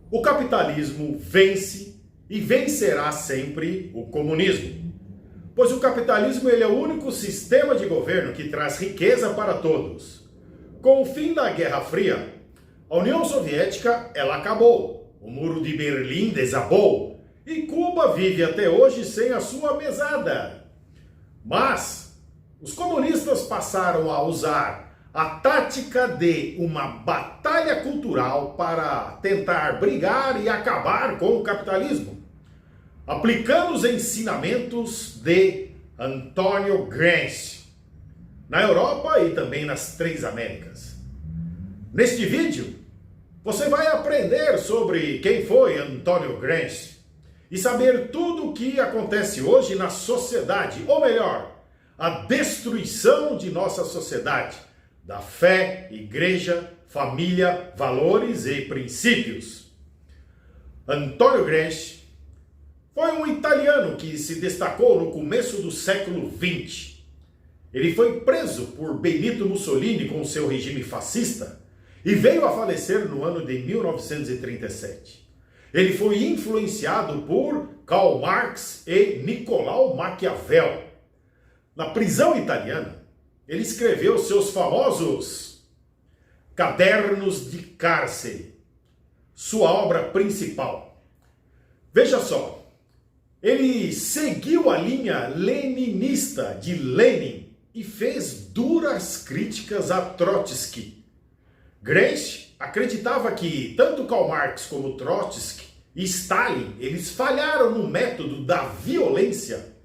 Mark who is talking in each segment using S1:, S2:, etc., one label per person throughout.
S1: O capitalismo vence e vencerá sempre o comunismo, pois o capitalismo ele é o único sistema de governo que traz riqueza para todos. Com o fim da Guerra Fria, a União Soviética ela acabou, o Muro de Berlim desabou e Cuba vive até hoje sem a sua mesada. Mas os comunistas passaram a usar a tática de uma batalha cultural para tentar brigar e acabar com o capitalismo, aplicando os ensinamentos de Antônio Gramsci na Europa e também nas três Américas. Neste vídeo, você vai aprender sobre quem foi Antônio Gramsci e saber tudo o que acontece hoje na sociedade, ou melhor, a destruição de nossa sociedade, da fé, igreja, família, valores e princípios. Antônio Gramsci foi um italiano que se destacou no começo do século XX. Ele foi preso por Benito Mussolini com seu regime fascista e veio a falecer no ano de 1937. Ele foi influenciado por Karl Marx e Nicolau Maquiavel. Na prisão italiana, ele escreveu seus famosos Cadernos de Cárcere, sua obra principal. Veja só, ele seguiu a linha leninista de Lenin e fez duras críticas a Trotsky. Gramsci acreditava que tanto Karl Marx como Trotsky e Stalin, eles falharam no método da violência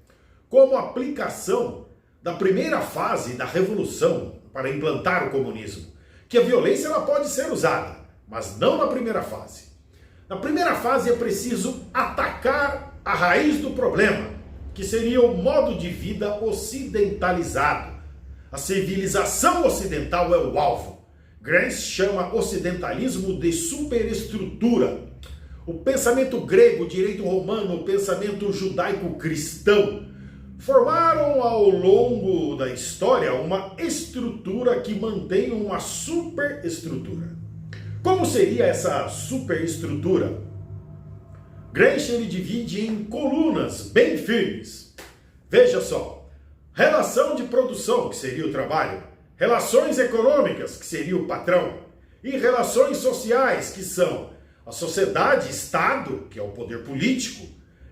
S1: como aplicação da primeira fase da revolução para implantar o comunismo, que a violência ela pode ser usada, mas não na primeira fase. Na primeira fase é preciso atacar a raiz do problema, que seria o modo de vida ocidentalizado. A civilização ocidental é o alvo. Gramsci chama ocidentalismo de superestrutura. O pensamento grego, o direito romano, o pensamento judaico-cristão formaram ao longo da história uma estrutura que mantém uma superestrutura. Como seria essa superestrutura? Gramsci ele divide em colunas bem firmes. Veja só, relação de produção, que seria o trabalho, relações econômicas, que seria o patrão, e relações sociais, que são a sociedade-estado, que é o poder político,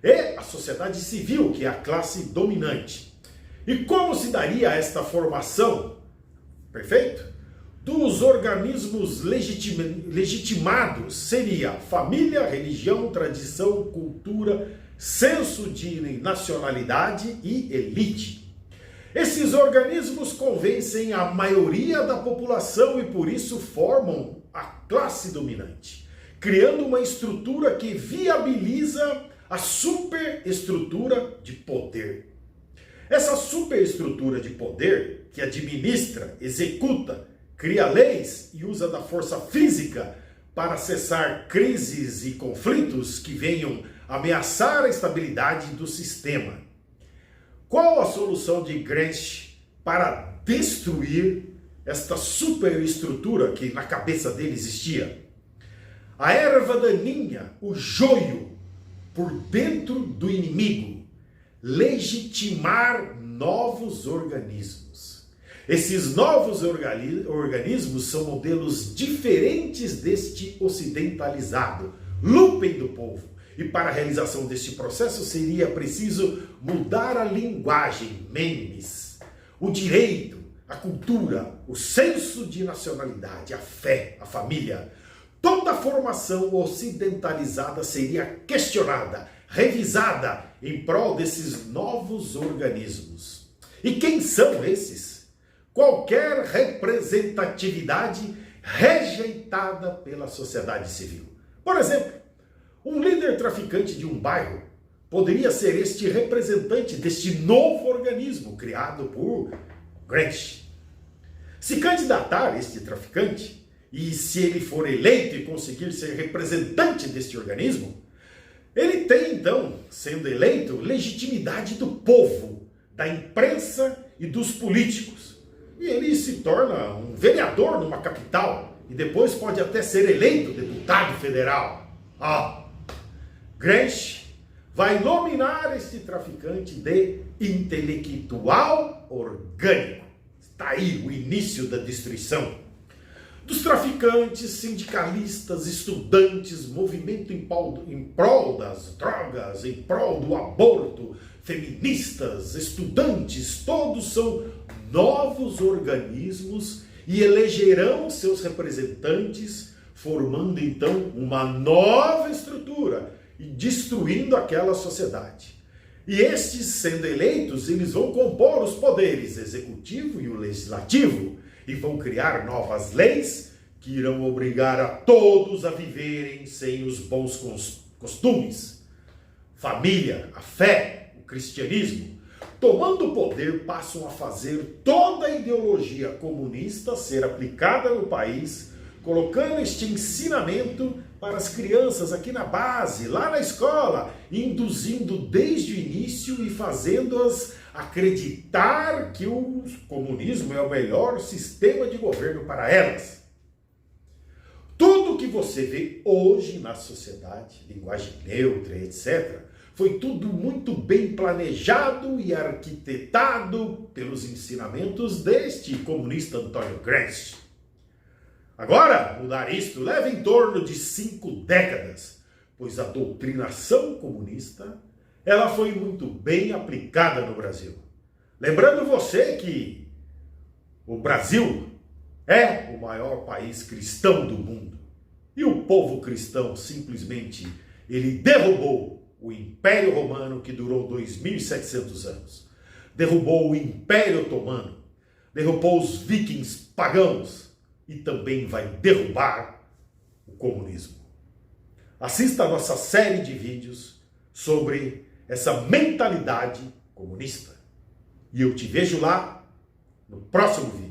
S1: e a sociedade civil, que é a classe dominante. E como se daria esta formação? Perfeito? Dos organismos legitimados seria família, religião, tradição, cultura, senso de nacionalidade e elite. Esses organismos convencem a maioria da população e por isso formam a classe dominante, criando uma estrutura que viabiliza a superestrutura de poder. Essa superestrutura de poder que administra, executa, cria leis e usa da força física para cessar crises e conflitos que venham ameaçar a estabilidade do sistema. Qual a solução de Gramsci para destruir esta superestrutura que na cabeça dele existia? A erva daninha, o joio, por dentro do inimigo, legitimar novos organismos. Esses novos organismos são modelos diferentes deste ocidentalizado, Lumpen do povo. E para a realização deste processo seria preciso mudar a linguagem, memes, o direito, a cultura, o senso de nacionalidade, a fé, a família. Toda a formação ocidentalizada seria questionada, revisada em prol desses novos organismos. E quem são esses? Qualquer representatividade rejeitada pela sociedade civil. Por exemplo, um líder traficante de um bairro poderia ser este representante deste novo organismo criado por Gramsci. Se candidatar este traficante, e se ele for eleito e conseguir ser representante deste organismo, ele tem, então, sendo eleito, legitimidade do povo, da imprensa e dos políticos. E ele se torna um vereador numa capital e depois pode até ser eleito deputado federal. Gramsci vai nominar este traficante de intelectual orgânico. Está aí o início da destruição dos traficantes, sindicalistas, estudantes, movimento em prol das drogas, em prol do aborto, feministas, estudantes, todos são novos organismos e elegerão seus representantes, formando então uma nova estrutura e destruindo aquela sociedade. E estes, sendo eleitos, eles vão compor os poderes executivo e o legislativo e vão criar novas leis que irão obrigar a todos a viverem sem os bons costumes, família, a fé, o cristianismo. Tomando o poder, passam a fazer toda a ideologia comunista ser aplicada no país, colocando este ensinamento para as crianças aqui na base, lá na escola, induzindo desde o início e fazendo-as acreditar que o comunismo é o melhor sistema de governo para elas. Tudo que você vê hoje na sociedade, linguagem neutra, etc., foi tudo muito bem planejado e arquitetado pelos ensinamentos deste comunista Antônio Gramsci. Agora, mudar isto leva em torno de 5 décadas, pois a doutrinação comunista ela foi muito bem aplicada no Brasil. Lembrando você que o Brasil é o maior país cristão do mundo. E o povo cristão simplesmente ele derrubou o Império Romano que durou 2.700 anos. Derrubou o Império Otomano, derrubou os vikings pagãos, e também vai derrubar o comunismo. Assista a nossa série de vídeos sobre essa mentalidade comunista. E eu te vejo lá no próximo vídeo.